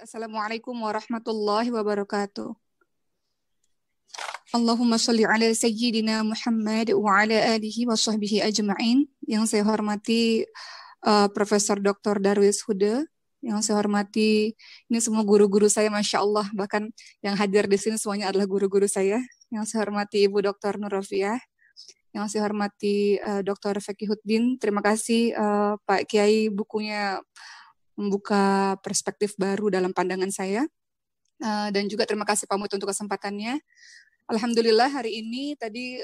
Assalamualaikum warahmatullahi wabarakatuh. Allahumma sholli ala sayyidina Muhammad wa ala alihi wa sahbihi ajma'in. Yang saya hormati Profesor Dr. Darwis Huda, yang saya hormati ini semua guru-guru saya, Masya Allah, bahkan yang hadir di sini semuanya adalah guru-guru saya. Yang saya hormati Ibu Dr. Nur Rofiah, yang saya hormati Dr. Fakihuddin. Terima kasih Pak Kiai, bukunya membuka perspektif baru dalam pandangan saya. Dan juga terima kasih Pak Mut untuk kesempatannya. Alhamdulillah hari ini tadi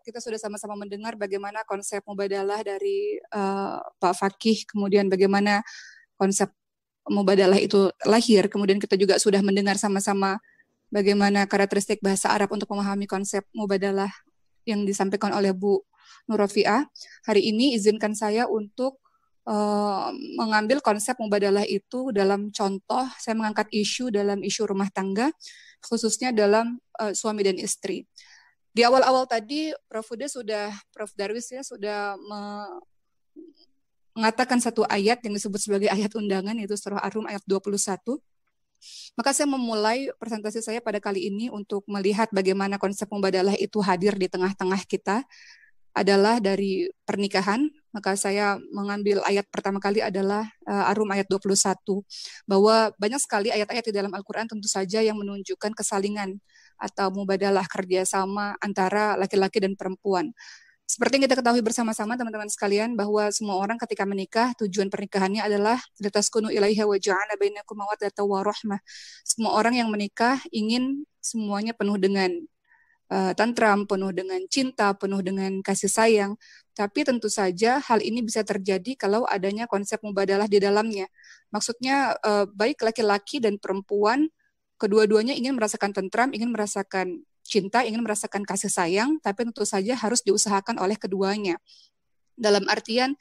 kita sudah sama-sama mendengar bagaimana konsep mubadalah dari Pak Fakih, kemudian bagaimana konsep mubadalah itu lahir, kemudian kita juga sudah mendengar sama-sama bagaimana karakteristik bahasa Arab untuk memahami konsep mubadalah yang disampaikan oleh Bu Nur Rofiah. Hari ini izinkan saya untuk mengambil konsep mubadalah itu dalam contoh, saya mengangkat isu dalam isu rumah tangga, khususnya dalam suami dan istri. Di awal-awal tadi Prof Darwis ya sudah mengatakan satu ayat yang disebut sebagai ayat undangan, yaitu surah Ar-Rum ayat 21. Maka saya memulai presentasi saya pada kali ini untuk melihat bagaimana konsep mubadalah itu hadir di tengah-tengah kita adalah dari pernikahan. Maka saya mengambil ayat pertama kali adalah Ar-Rum ayat 21, bahwa banyak sekali ayat-ayat di dalam Al-Quran tentu saja yang menunjukkan kesalingan atau mubadalah, kerjasama antara laki-laki dan perempuan. Seperti yang kita ketahui bersama-sama teman-teman sekalian, bahwa semua orang ketika menikah, tujuan pernikahannya adalah litaskunu ilaiha wa ja'ala bainakum mawaddatan wa rahmah. Semua orang yang menikah ingin semuanya penuh dengan tantram, penuh dengan cinta, penuh dengan kasih sayang. Tapi tentu saja hal ini bisa terjadi kalau adanya konsep mubadalah di dalamnya. Maksudnya baik laki-laki dan perempuan, kedua-duanya ingin merasakan tantram, ingin merasakan cinta, ingin merasakan kasih sayang, tapi tentu saja harus diusahakan oleh keduanya. Dalam artian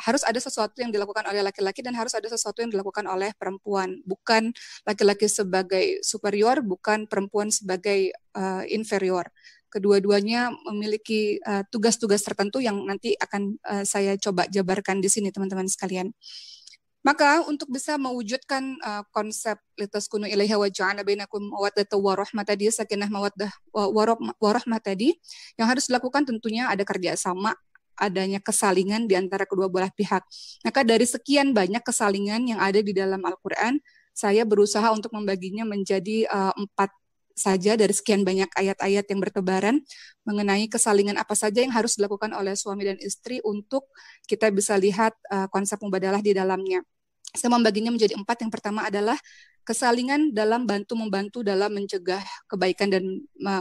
harus ada sesuatu yang dilakukan oleh laki-laki dan harus ada sesuatu yang dilakukan oleh perempuan. Bukan laki-laki sebagai superior, bukan perempuan sebagai inferior. Kedua-duanya memiliki tugas-tugas tertentu yang nanti akan saya coba jabarkan di sini, teman-teman sekalian. Maka untuk bisa mewujudkan konsep litaskunu ilaiha wa ja'ala bainakum mawaddatan wa rahmah tadi, sakinah mawaddah wa rahmah tadi, yang harus dilakukan tentunya ada kerjasama, adanya kesalingan di antara kedua belah pihak. Maka dari sekian banyak kesalingan yang ada di dalam Al-Quran, saya berusaha untuk membaginya menjadi 4 saja dari sekian banyak ayat-ayat yang bertebaran mengenai kesalingan apa saja yang harus dilakukan oleh suami dan istri untuk kita bisa lihat konsep mubadalah di dalamnya. Saya membaginya menjadi 4. Yang pertama adalah kesalingan dalam bantu-membantu dalam mencegah kebaikan dan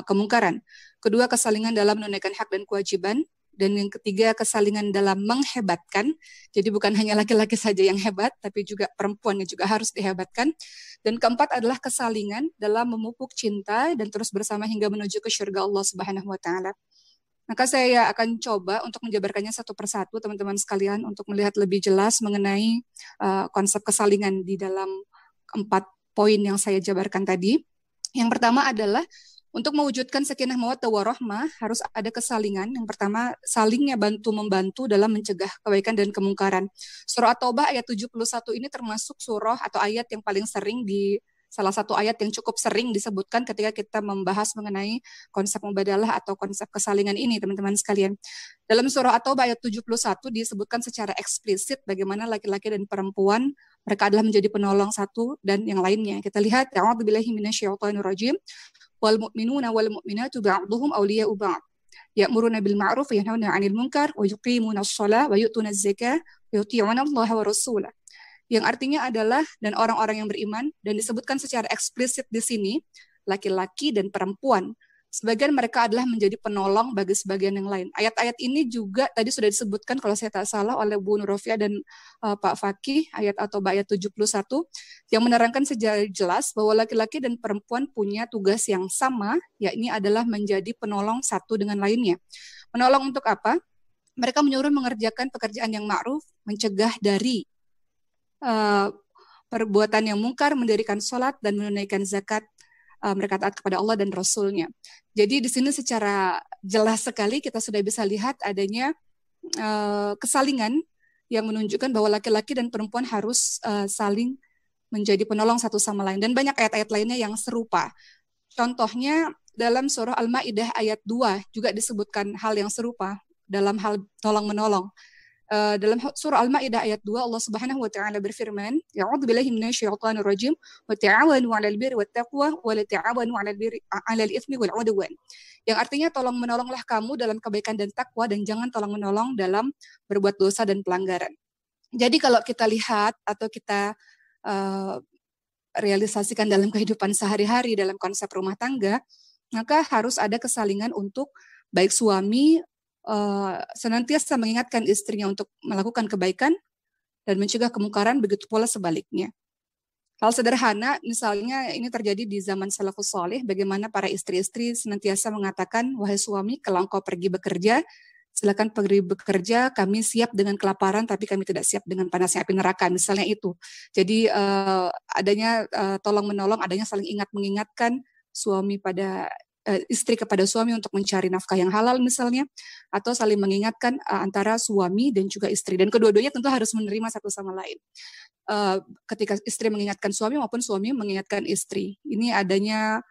kemungkaran. Kedua, kesalingan dalam menunaikan hak dan kewajiban. Dan yang ketiga, kesalingan dalam menghebatkan. Jadi bukan hanya laki-laki saja yang hebat, tapi juga perempuannya juga harus dihebatkan. Dan keempat adalah kesalingan dalam memupuk cinta dan terus bersama hingga menuju ke syurga Allah Subhanahu wa Ta'ala. Maka saya akan coba untuk menjabarkannya satu persatu, teman-teman sekalian, untuk melihat lebih jelas mengenai konsep kesalingan di dalam 4 poin yang saya jabarkan tadi. Yang pertama adalah untuk mewujudkan sakinah mawaddah warahmah harus ada kesalingan. Yang pertama, salingnya bantu-membantu dalam mencegah kebaikan dan kemungkaran. Surah At-Taubah ayat 71 ini termasuk surah atau ayat yang paling sering salah satu ayat yang cukup sering disebutkan ketika kita membahas mengenai konsep mubadalah atau konsep kesalingan ini, teman-teman sekalian. Dalam surah At-Taubah ayat 71 disebutkan secara eksplisit bagaimana laki-laki dan perempuan mereka adalah menjadi penolong satu dan yang lainnya. Kita lihat, a'udzubillahi minasyaitonirrajim. Wal mu'minuna wal mu'minatu ba'duhum awliya'u ba'd. Ya'muruna bil ma'ruf wa yanhauna 'anil munkar wa yuqimuna ash-shalah wa yu'tuna az-zakah wa yuti'una Allah wa rasulah. Yang artinya adalah dan orang-orang yang beriman, dan disebutkan secara eksplisit di sini laki-laki dan perempuan. Sebagian mereka adalah menjadi penolong bagi sebagian yang lain. Ayat-ayat ini juga tadi sudah disebutkan kalau saya tak salah oleh Bu Nur Rofiah dan Pak Fakih, ayat atau ayat 71 yang menerangkan secara jelas bahwa laki-laki dan perempuan punya tugas yang sama, yakni adalah menjadi penolong satu dengan lainnya. Menolong untuk apa? Mereka menyuruh mengerjakan pekerjaan yang ma'ruf, mencegah dari perbuatan yang mungkar, mendirikan sholat dan menunaikan zakat. Mereka taat kepada Allah dan Rasul-Nya. Jadi di sini secara jelas sekali kita sudah bisa lihat adanya kesalingan yang menunjukkan bahwa laki-laki dan perempuan harus saling menjadi penolong satu sama lain. Dan banyak ayat-ayat lainnya yang serupa. Contohnya dalam surah Al-Maidah ayat 2 juga disebutkan hal yang serupa dalam hal tolong-menolong. Dalam surah Al-Maidah ayat 2 Allah Subhanahu wa taala berfirman, "A'udzubillahi minasyaitonir rajim, wa ta'awanu 'alal birri wat taqwa wa la ta'awanu 'alal itsmi wal 'udwan." Yang artinya tolong menolonglah kamu dalam kebaikan dan takwa dan jangan tolong menolong dalam berbuat dosa dan pelanggaran. Jadi kalau kita lihat atau kita realisasikan dalam kehidupan sehari-hari dalam konsep rumah tangga, maka harus ada kesalingan untuk baik suami senantiasa mengingatkan istrinya untuk melakukan kebaikan dan mencegah kemungkaran, begitu pula sebaliknya. Hal sederhana, misalnya ini terjadi di zaman salafus saleh, bagaimana para istri-istri senantiasa mengatakan, wahai suami, kalau engkau pergi bekerja, silakan pergi bekerja, kami siap dengan kelaparan, tapi kami tidak siap dengan panasnya api neraka, misalnya itu. Jadi adanya tolong-menolong, adanya saling ingat mengingatkan suami pada istri kepada suami untuk mencari nafkah yang halal misalnya, atau saling mengingatkan antara suami dan juga istri. Dan kedua-duanya tentu harus menerima satu sama lain. Ketika istri mengingatkan suami maupun suami mengingatkan istri. Ini adanya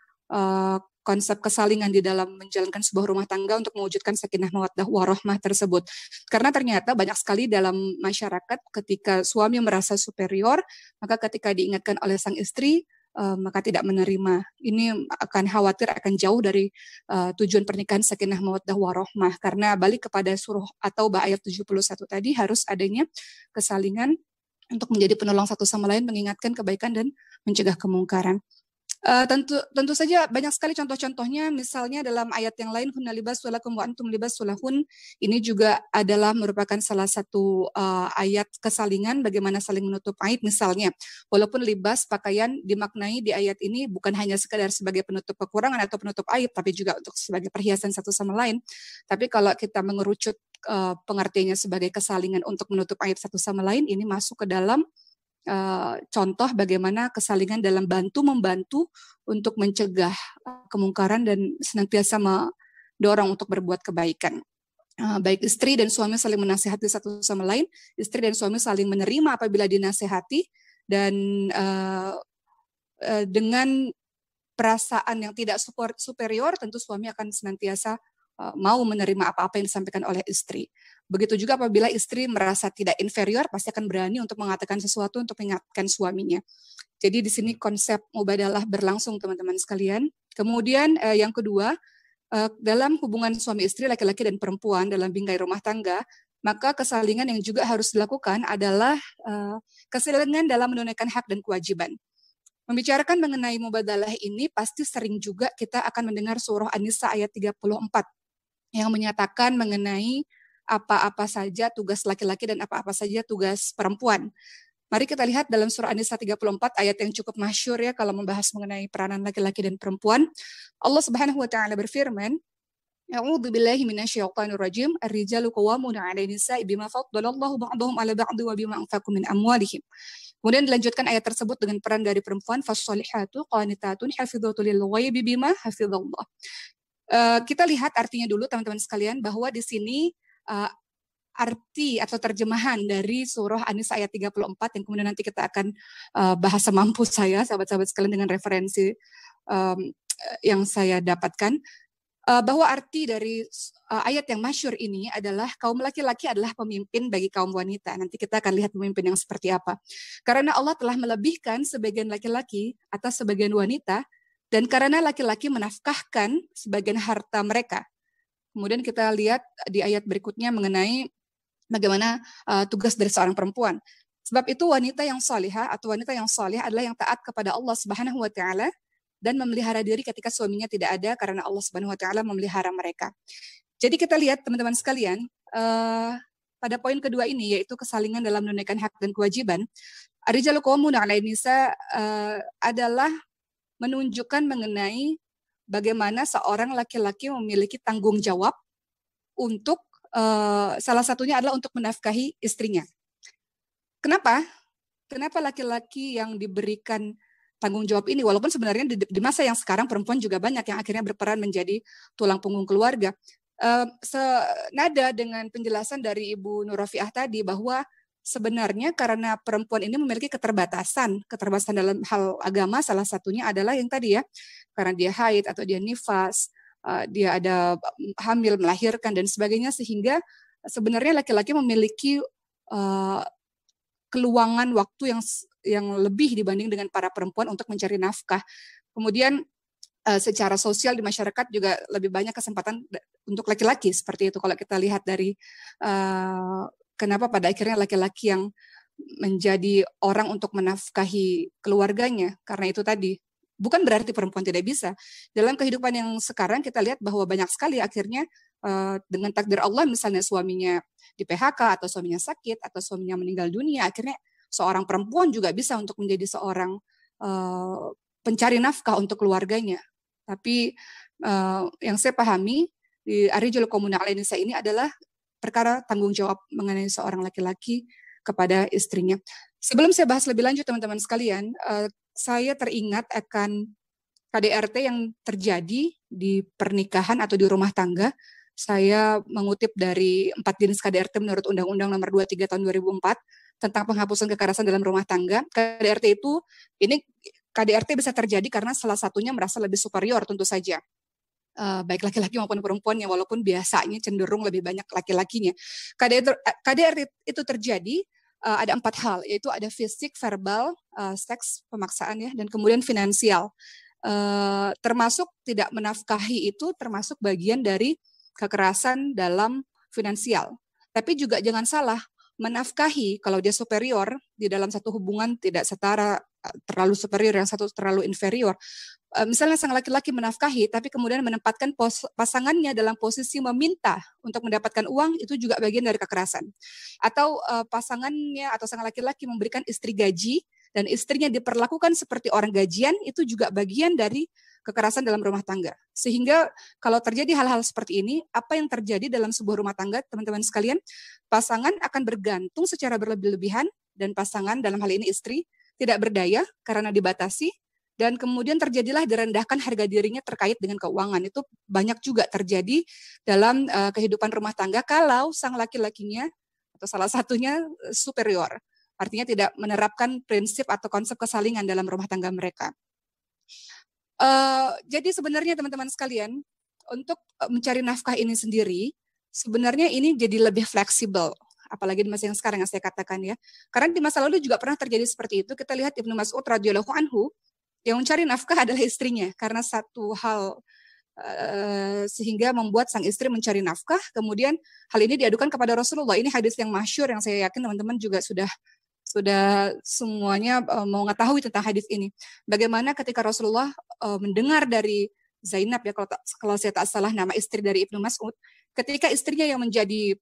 konsep kesalingan di dalam menjalankan sebuah rumah tangga untuk mewujudkan sakinah mawaddah warahmah tersebut. Karena ternyata banyak sekali dalam masyarakat ketika suami merasa superior, maka ketika diingatkan oleh sang istri, maka tidak menerima. Ini akan khawatir akan jauh dari tujuan pernikahan sakinah mawaddah warahmah, karena balik kepada surah atau ayat 71 tadi harus adanya kesalingan untuk menjadi penolong satu sama lain, mengingatkan kebaikan dan mencegah kemungkaran. Tentu saja banyak sekali contoh-contohnya, misalnya dalam ayat yang lain, hunna libasul lakum wa antum libasul lahun. Ini juga adalah merupakan salah satu ayat kesalingan bagaimana saling menutup aib. Misalnya, walaupun libas pakaian dimaknai di ayat ini bukan hanya sekadar sebagai penutup kekurangan atau penutup aib, tapi juga untuk sebagai perhiasan satu sama lain. Tapi kalau kita mengerucut pengertiannya sebagai kesalingan untuk menutup aib satu sama lain, ini masuk ke dalam contoh bagaimana kesalingan dalam bantu-membantu untuk mencegah kemungkaran dan senantiasa mendorong untuk berbuat kebaikan. Baik istri dan suami saling menasihati satu sama lain, istri dan suami saling menerima apabila dinasihati, dan dengan perasaan yang tidak superior, tentu suami akan senantiasa mau menerima apa-apa yang disampaikan oleh istri. Begitu juga apabila istri merasa tidak inferior, pasti akan berani untuk mengatakan sesuatu untuk mengingatkan suaminya. Jadi di sini konsep mubadalah berlangsung, teman-teman sekalian. Kemudian yang kedua, dalam hubungan suami istri, laki-laki dan perempuan dalam bingkai rumah tangga, maka kesalingan yang juga harus dilakukan adalah kesalingan dalam menunaikan hak dan kewajiban. Membicarakan mengenai mubadalah ini, pasti sering juga kita akan mendengar surah An-Nisa ayat 34 yang menyatakan mengenai apa-apa saja tugas laki-laki dan apa-apa saja tugas perempuan. Mari kita lihat dalam surah An-Nisa 34 ayat yang cukup masyhur ya kalau membahas mengenai peranan laki-laki dan perempuan. Allah Subhanahu wa taala berfirman, A'udzu billahi minasyaitonir rajim. Ar-rijalu qawwamuna 'alan nisa'i bima faddalallahu ba'dahum 'ala ba'd wa bima anfaqu min amwalihim. Kemudian dilanjutkan ayat tersebut dengan peran dari perempuan, fas-solihatu qanitatun hafizatu lil ghaibi bima hafizallah. Kita lihat artinya dulu teman-teman sekalian, bahwa di sini arti atau terjemahan dari surah An-Nisa ayat 34 yang kemudian nanti kita akan bahas semampu saya, sahabat-sahabat sekalian, dengan referensi yang saya dapatkan, bahwa arti dari ayat yang masyhur ini adalah kaum laki-laki adalah pemimpin bagi kaum wanita. Nanti kita akan lihat pemimpin yang seperti apa. Karena Allah telah melebihkan sebagian laki-laki atas sebagian wanita, dan karena laki-laki menafkahkan sebagian harta mereka. Kemudian kita lihat di ayat berikutnya mengenai bagaimana tugas dari seorang perempuan. Sebab itu wanita yang salihah atau wanita yang salih adalah yang taat kepada Allah Subhanahu wa taala dan memelihara diri ketika suaminya tidak ada, karena Allah Subhanahu wa taala memelihara mereka. Jadi kita lihat teman-teman sekalian, pada poin kedua ini, yaitu kesalingan dalam menunaikan hak dan kewajiban, ar-rijalu qawwamuna 'alan nisa adalah menunjukkan mengenai bagaimana seorang laki-laki memiliki tanggung jawab untuk salah satunya adalah untuk menafkahi istrinya. Kenapa? Kenapa laki-laki yang diberikan tanggung jawab ini, walaupun sebenarnya di masa yang sekarang perempuan juga banyak yang akhirnya berperan menjadi tulang punggung keluarga. Senada dengan penjelasan dari Ibu Nur Rafiah tadi, bahwa sebenarnya karena perempuan ini memiliki keterbatasan dalam hal agama, salah satunya adalah yang tadi ya, karena dia haid atau dia nifas, dia ada hamil, melahirkan dan sebagainya, sehingga sebenarnya laki-laki memiliki keluangan waktu yang lebih dibanding dengan para perempuan untuk mencari nafkah. Kemudian secara sosial di masyarakat juga lebih banyak kesempatan untuk laki-laki seperti itu. Kalau kita lihat dari kenapa pada akhirnya laki-laki yang menjadi orang untuk menafkahi keluarganya, karena itu tadi. Bukan berarti perempuan tidak bisa. Dalam kehidupan yang sekarang kita lihat bahwa banyak sekali akhirnya dengan takdir Allah, misalnya suaminya di PHK atau suaminya sakit atau suaminya meninggal dunia, akhirnya seorang perempuan juga bisa untuk menjadi seorang pencari nafkah untuk keluarganya. Tapi yang saya pahami di Ar-Rijal Qawwamuna 'ala Nisa ini adalah perkara tanggung jawab mengenai seorang laki-laki kepada istrinya. Sebelum saya bahas lebih lanjut teman-teman sekalian, saya teringat akan KDRT yang terjadi di pernikahan atau di rumah tangga. Saya mengutip dari 4 jenis KDRT menurut Undang-Undang Nomor 23 Tahun 2004 tentang penghapusan kekerasan dalam rumah tangga. KDRT itu, ini KDRT bisa terjadi karena salah satunya merasa lebih superior tentu saja. Baik laki-laki maupun perempuan, yang walaupun biasanya cenderung lebih banyak laki-lakinya. KDRT itu terjadi ada 4 hal, yaitu ada fisik, verbal, seks, pemaksaan ya, dan kemudian finansial. Termasuk tidak menafkahi itu termasuk bagian dari kekerasan dalam finansial. Tapi juga jangan salah, menafkahi kalau dia superior di dalam satu hubungan tidak setara, terlalu superior, yang satu terlalu inferior. Misalnya sang laki-laki menafkahi, tapi kemudian menempatkan pasangannya dalam posisi meminta untuk mendapatkan uang, itu juga bagian dari kekerasan. Atau pasangannya atau sang laki-laki memberikan istri gaji, dan istrinya diperlakukan seperti orang gajian, itu juga bagian dari kekerasan dalam rumah tangga. Sehingga kalau terjadi hal-hal seperti ini, apa yang terjadi dalam sebuah rumah tangga, teman-teman sekalian, pasangan akan bergantung secara berlebih-lebihan, dan pasangan dalam hal ini istri tidak berdaya karena dibatasi, dan kemudian terjadilah direndahkan harga dirinya terkait dengan keuangan. Itu banyak juga terjadi dalam kehidupan rumah tangga kalau sang laki-lakinya atau salah satunya superior. Artinya tidak menerapkan prinsip atau konsep kesalingan dalam rumah tangga mereka. Jadi sebenarnya teman-teman sekalian, untuk mencari nafkah ini sendiri, sebenarnya ini jadi lebih fleksibel. Apalagi di masa yang sekarang yang saya katakan ya. Karena di masa lalu juga pernah terjadi seperti itu. Kita lihat Ibnu Mas'ud radhiyallahu anhu, yang mencari nafkah adalah istrinya, karena satu hal sehingga membuat sang istri mencari nafkah. Kemudian hal ini diadukan kepada Rasulullah. Ini hadis yang masyhur yang saya yakin teman-teman juga sudah semuanya mengetahui tentang hadis ini. Bagaimana ketika Rasulullah mendengar dari Zainab, ya kalau saya tak salah nama istri dari Ibnu Mas'ud, ketika istrinya yang menjadi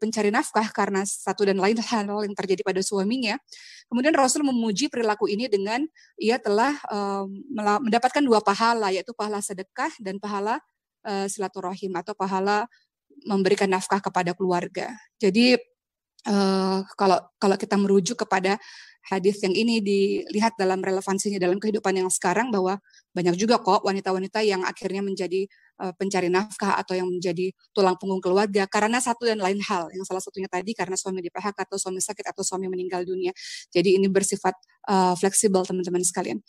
pencari nafkah karena satu dan lain hal yang terjadi pada suaminya. Kemudian Rasul memuji perilaku ini dengan ia telah mendapatkan 2 pahala, yaitu pahala sedekah dan pahala silaturahim atau pahala memberikan nafkah kepada keluarga. Jadi kalau kita merujuk kepada hadis yang ini dilihat dalam relevansinya dalam kehidupan yang sekarang, bahwa banyak juga kok wanita-wanita yang akhirnya menjadi pencari nafkah atau yang menjadi tulang punggung keluarga karena satu dan lain hal. Yang salah satunya tadi karena suami di PHK atau suami sakit atau suami meninggal dunia. Jadi ini bersifat fleksibel teman-teman sekalian.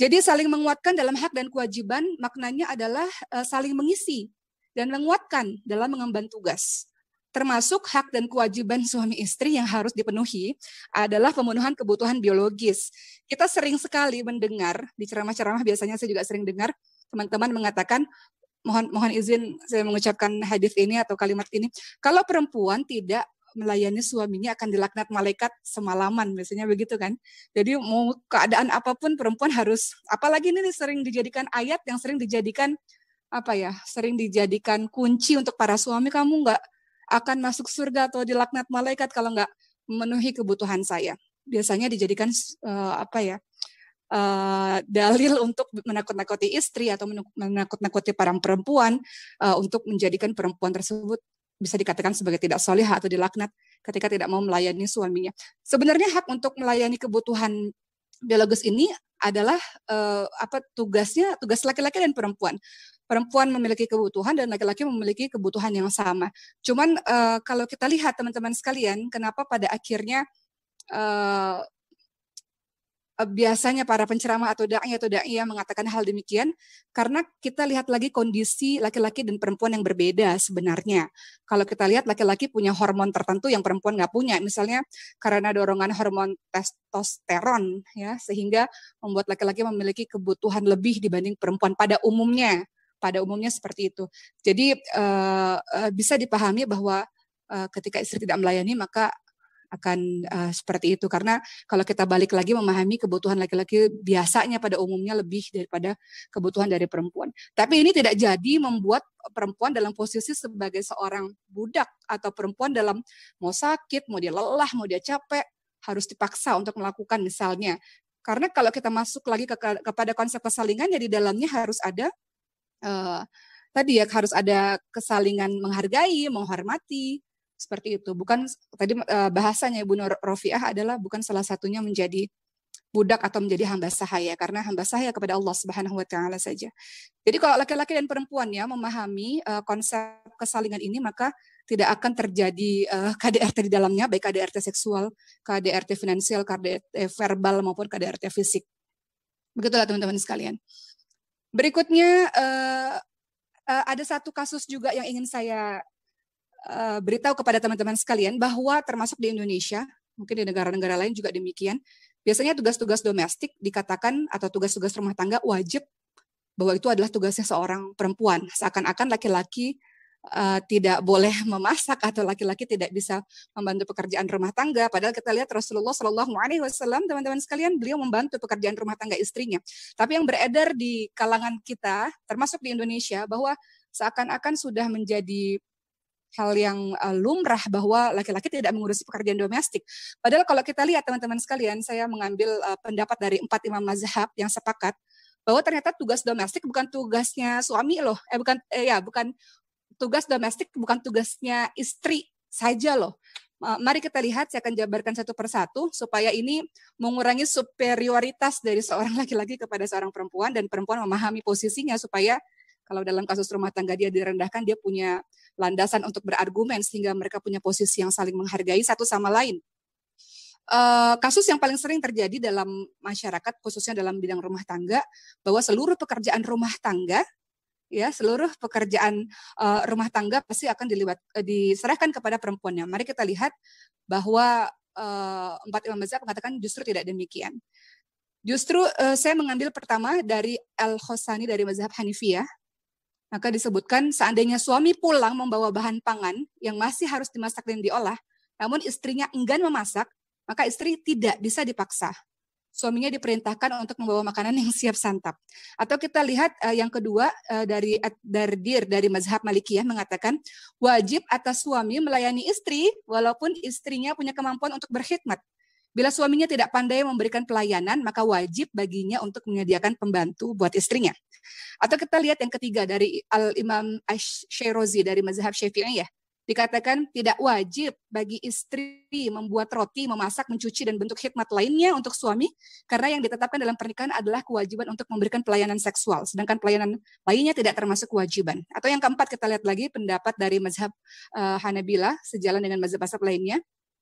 Jadi saling menguatkan dalam hak dan kewajiban maknanya adalah saling mengisi dan menguatkan dalam mengemban tugas. Termasuk hak dan kewajiban suami istri yang harus dipenuhi adalah pemenuhan kebutuhan biologis. Kita sering sekali mendengar di ceramah-ceramah, biasanya saya juga sering dengar teman-teman mengatakan, mohon izin saya mengucapkan hadis ini atau kalimat ini, kalau perempuan tidak melayani suaminya akan dilaknat malaikat semalaman, biasanya begitu kan. Jadi mau keadaan apapun perempuan harus, apalagi ini sering dijadikan ayat yang sering dijadikan sering dijadikan kunci untuk para suami, kamu nggak akan masuk surga atau dilaknat malaikat kalau nggak memenuhi kebutuhan saya. Biasanya dijadikan dalil untuk menakut-nakuti istri atau menakut-nakuti para perempuan untuk menjadikan perempuan tersebut bisa dikatakan sebagai tidak solihah atau dilaknat ketika tidak mau melayani suaminya. Sebenarnya hak untuk melayani kebutuhan biologis ini adalah tugas laki-laki dan perempuan. perempuan memiliki kebutuhan dan laki-laki memiliki kebutuhan yang sama. Cuman kalau kita lihat teman-teman sekalian, kenapa pada akhirnya biasanya para penceramah atau dai mengatakan hal demikian, karena kita lihat lagi kondisi laki-laki dan perempuan yang berbeda sebenarnya. Kalau kita lihat laki-laki punya hormon tertentu yang perempuan nggak punya, misalnya karena dorongan hormon testosteron, ya, sehingga membuat laki-laki memiliki kebutuhan lebih dibanding perempuan pada umumnya. Pada umumnya seperti itu. Jadi bisa dipahami bahwa ketika istri tidak melayani maka akan seperti itu, karena kalau kita balik lagi memahami kebutuhan laki-laki biasanya pada umumnya lebih daripada kebutuhan dari perempuan. Tapi ini tidak jadi membuat perempuan dalam posisi sebagai seorang budak atau perempuan dalam mau sakit, mau dia lelah, mau dia capek harus dipaksa untuk melakukan misalnya. Karena kalau kita masuk lagi kepada konsep kesalingan, ya di dalamnya harus ada tadi ya, harus ada kesalingan menghargai, menghormati. Seperti itu. Bukan tadi bahasanya Ibu Rofiah adalah bukan salah satunya menjadi budak atau menjadi hamba sahaya, karena hamba sahaya kepada Allah Subhanahu wa taala saja. Jadi kalau laki-laki dan perempuan ya memahami konsep kesalingan ini, maka tidak akan terjadi KDRT di dalamnya, baik KDRT seksual, KDRT finansial, KDRT verbal maupun KDRT fisik. Begitulah teman-teman sekalian. Berikutnya ada satu kasus juga yang ingin saya beritahu kepada teman-teman sekalian, bahwa termasuk di Indonesia, mungkin di negara-negara lain juga demikian, biasanya tugas-tugas domestik dikatakan atau tugas-tugas rumah tangga wajib bahwa itu adalah tugasnya seorang perempuan. Seakan-akan laki-laki tidak boleh memasak atau laki-laki tidak bisa membantu pekerjaan rumah tangga. Padahal kita lihat Rasulullah Shallallahu Alaihi Wasallam, teman-teman sekalian, beliau membantu pekerjaan rumah tangga istrinya. Tapi yang beredar di kalangan kita, termasuk di Indonesia, bahwa seakan-akan sudah menjadi hal yang lumrah bahwa laki-laki tidak mengurusi pekerjaan domestik. Padahal kalau kita lihat teman-teman sekalian, saya mengambil pendapat dari 4 imam mazhab yang sepakat bahwa ternyata tugas domestik bukan tugasnya suami loh, bukan tugas domestik, bukan tugasnya istri saja loh. Mari kita lihat, saya akan jabarkan satu persatu supaya ini mengurangi superioritas dari seorang laki-laki kepada seorang perempuan, dan perempuan memahami posisinya supaya kalau dalam kasus rumah tangga dia direndahkan, dia punya landasan untuk berargumen sehingga mereka punya posisi yang saling menghargai satu sama lain. Kasus yang paling sering terjadi dalam masyarakat, khususnya dalam bidang rumah tangga, bahwa seluruh pekerjaan rumah tangga, ya seluruh pekerjaan rumah tangga pasti akan diserahkan kepada perempuannya. Mari kita lihat bahwa 4 imam mazhab mengatakan justru tidak demikian. Justru saya mengambil pertama dari Al-Khosani dari mazhab Hanifiyah. Maka disebutkan seandainya suami pulang membawa bahan pangan yang masih harus dimasak dan diolah, namun istrinya enggan memasak, maka istri tidak bisa dipaksa. Suaminya diperintahkan untuk membawa makanan yang siap santap. Atau kita lihat yang kedua dari Ad-Dardir dari mazhab Malikiyah mengatakan wajib atas suami melayani istri walaupun istrinya punya kemampuan untuk berkhidmat. Bila suaminya tidak pandai memberikan pelayanan, maka wajib baginya untuk menyediakan pembantu buat istrinya. Atau kita lihat yang ketiga dari Al-Imam Asy-Syairozi dari mazhab Syafi'iyah. Dikatakan tidak wajib bagi istri membuat roti, memasak, mencuci, dan bentuk khidmat lainnya untuk suami, karena yang ditetapkan dalam pernikahan adalah kewajiban untuk memberikan pelayanan seksual, sedangkan pelayanan lainnya tidak termasuk kewajiban. Atau yang keempat kita lihat lagi pendapat dari mazhab Hanabilah, sejalan dengan mazhab-mazhab lainnya.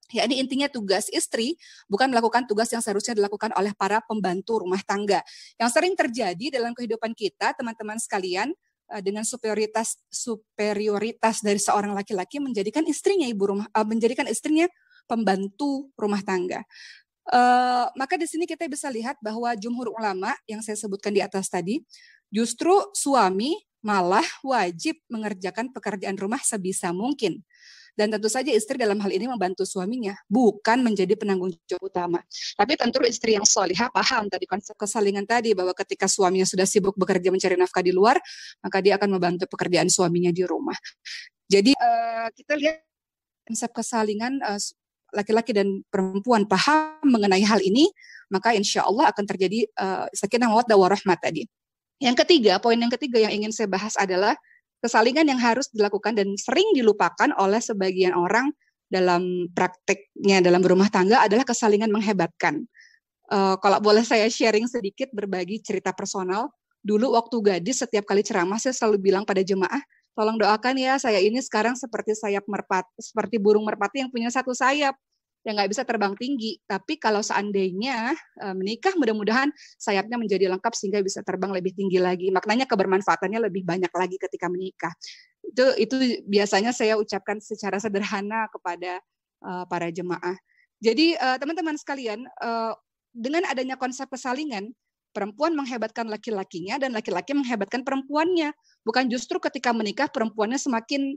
Ya, ini intinya tugas istri bukan melakukan tugas yang seharusnya dilakukan oleh para pembantu rumah tangga. Yang sering terjadi dalam kehidupan kita, teman-teman sekalian, dengan superioritas dari seorang laki-laki menjadikan istrinya pembantu rumah tangga. Maka di sini kita bisa lihat bahwa jumhur ulama yang saya sebutkan di atas tadi, justru suami malah wajib mengerjakan pekerjaan rumah sebisa mungkin. Dan tentu saja istri dalam hal ini membantu suaminya, bukan menjadi penanggung jawab utama. Tapi tentu istri yang solihah paham tadi konsep kesalingan tadi, bahwa ketika suaminya sudah sibuk bekerja mencari nafkah di luar, maka dia akan membantu pekerjaan suaminya di rumah. Jadi kita lihat konsep kesalingan, laki-laki dan perempuan paham mengenai hal ini, maka insya Allah akan terjadi sakinah mawaddah warahmah tadi. Poin yang ketiga yang ingin saya bahas adalah kesalingan yang harus dilakukan dan sering dilupakan oleh sebagian orang dalam prakteknya dalam berumah tangga adalah kesalingan menghebatkan. Kalau boleh saya sharing sedikit, berbagi cerita personal, Dulu waktu gadis setiap kali ceramah saya selalu bilang pada jemaah, tolong doakan ya, saya ini sekarang seperti sayap merpati, seperti burung merpati yang punya satu sayap, yang nggak bisa terbang tinggi. Tapi kalau seandainya menikah, mudah-mudahan sayapnya menjadi lengkap sehingga bisa terbang lebih tinggi lagi. Maknanya kebermanfaatannya lebih banyak lagi ketika menikah. Itu biasanya saya ucapkan secara sederhana kepada para jemaah. Jadi teman-teman sekalian, dengan adanya konsep kesalingan, perempuan menghebatkan laki-lakinya dan laki-laki menghebatkan perempuannya. Bukan justru ketika menikah perempuannya semakin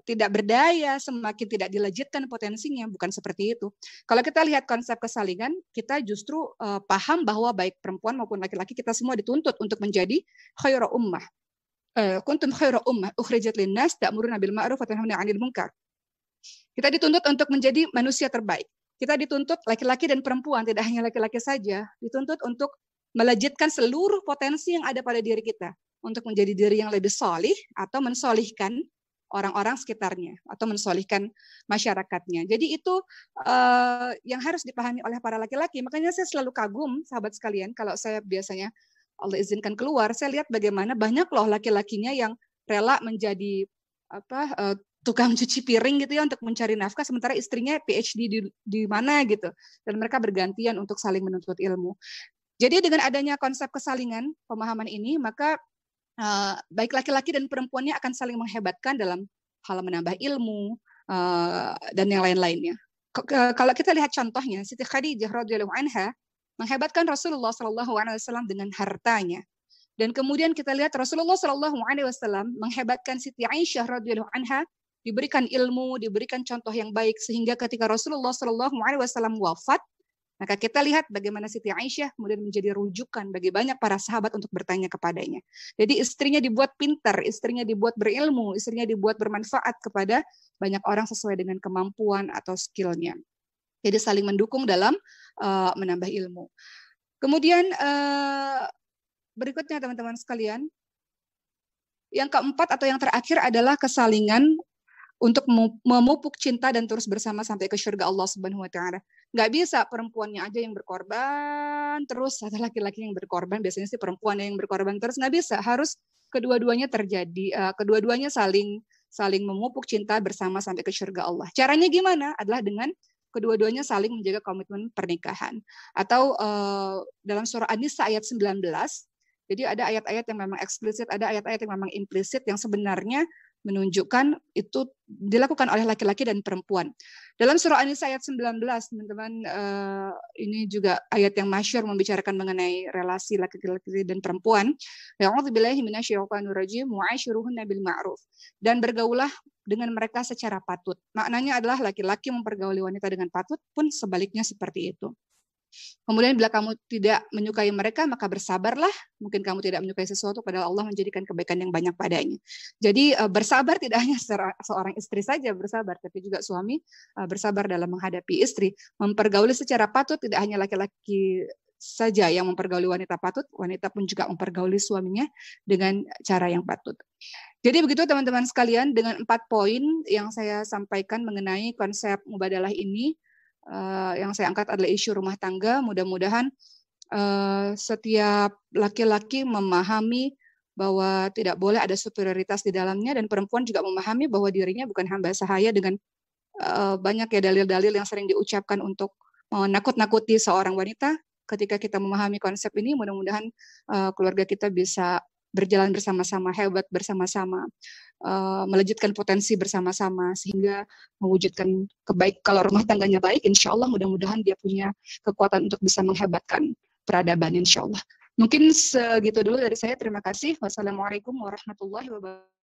tidak berdaya, semakin tidak dilejitkan potensinya, bukan seperti itu. Kalau kita lihat konsep kesalingan, kita justru paham bahwa baik perempuan maupun laki-laki kita semua dituntut untuk menjadi khairu ummah. Kuntum khairu ummah ukhrijat linnas ta'muruna bil ma'ruf wa tanhauna 'anil munkar. Kita dituntut untuk menjadi manusia terbaik. Kita dituntut laki-laki dan perempuan, tidak hanya laki-laki saja, dituntut untuk melejitkan seluruh potensi yang ada pada diri kita untuk menjadi diri yang lebih solih atau mensolihkan orang-orang sekitarnya atau mensolihkan masyarakatnya. Jadi itu yang harus dipahami oleh para laki-laki. Makanya saya selalu kagum, sahabat sekalian, kalau saya biasanya Allah izinkan keluar, saya lihat bagaimana banyak loh laki-lakinya yang rela menjadi tukang cuci piring gitu ya untuk mencari nafkah, sementara istrinya PhD di mana gitu, dan mereka bergantian untuk saling menuntut ilmu. Jadi dengan adanya konsep kesalingan, pemahaman ini, maka baik laki-laki dan perempuannya akan saling menghebatkan dalam hal menambah ilmu dan yang lain-lainnya. Kalau kita lihat contohnya, Siti Khadijah radhiyallahu anha menghebatkan Rasulullah SAW dengan hartanya. Dan kemudian kita lihat Rasulullah SAW menghebatkan Siti Aisyah radhiyallahu anha, diberikan ilmu, diberikan contoh yang baik, sehingga ketika Rasulullah SAW wafat, maka kita lihat bagaimana Siti Aisyah kemudian menjadi rujukan bagi banyak para sahabat untuk bertanya kepadanya. Jadi istrinya dibuat pintar, istrinya dibuat berilmu, istrinya dibuat bermanfaat kepada banyak orang sesuai dengan kemampuan atau skillnya. Jadi saling mendukung dalam menambah ilmu. Kemudian berikutnya teman-teman sekalian, yang keempat atau yang terakhir adalah kesalingan untuk memupuk cinta dan terus bersama sampai ke surga Allah Subhanahu wa taala. Nggak bisa perempuannya aja yang berkorban terus, atau laki-laki yang berkorban, biasanya sih perempuan yang berkorban terus, nggak bisa. Harus kedua-duanya terjadi, kedua-duanya saling memupuk cinta bersama sampai ke surga Allah. Caranya gimana? Adalah dengan kedua-duanya saling menjaga komitmen pernikahan. Atau dalam surah An-Nisa ayat 19, jadi ada ayat-ayat yang memang eksplisit, ada ayat-ayat yang memang implisit yang sebenarnya menunjukkan itu dilakukan oleh laki-laki dan perempuan. Dalam surah An-Nisa ayat 19, teman-teman, ini juga ayat yang masyhur membicarakan mengenai relasi laki-laki dan perempuan. A'udzubillahi minasyaitonir rajim, wa'ashiruhunna bil ma'ruf. Dan bergaulah dengan mereka secara patut. Maknanya adalah laki-laki mempergauli wanita dengan patut, pun sebaliknya seperti itu. Kemudian bila kamu tidak menyukai mereka, maka bersabarlah. Mungkin kamu tidak menyukai sesuatu, padahal Allah menjadikan kebaikan yang banyak padanya. Jadi bersabar tidak hanya seorang istri saja bersabar, tapi juga suami bersabar dalam menghadapi istri. Mempergauli secara patut, tidak hanya laki-laki saja yang mempergauli wanita patut, wanita pun juga mempergauli suaminya dengan cara yang patut. Jadi begitu teman-teman sekalian, dengan 4 poin yang saya sampaikan mengenai konsep mubadalah ini, yang saya angkat adalah isu rumah tangga. Mudah-mudahan setiap laki-laki memahami bahwa tidak boleh ada superioritas di dalamnya, dan perempuan juga memahami bahwa dirinya bukan hamba sahaya dengan banyak ya dalil-dalil yang sering diucapkan untuk menakut-nakuti seorang wanita. Ketika kita memahami konsep ini, mudah-mudahan keluarga kita bisa berjalan bersama-sama, hebat bersama-sama, melejitkan potensi bersama-sama, sehingga mewujudkan kebaik. Kalau rumah tangganya baik, insya Allah mudah-mudahan dia punya kekuatan untuk bisa menghebatkan peradaban, insya Allah. Mungkin segitu dulu dari saya. Terima kasih. Wassalamualaikum warahmatullahi wabarakatuh.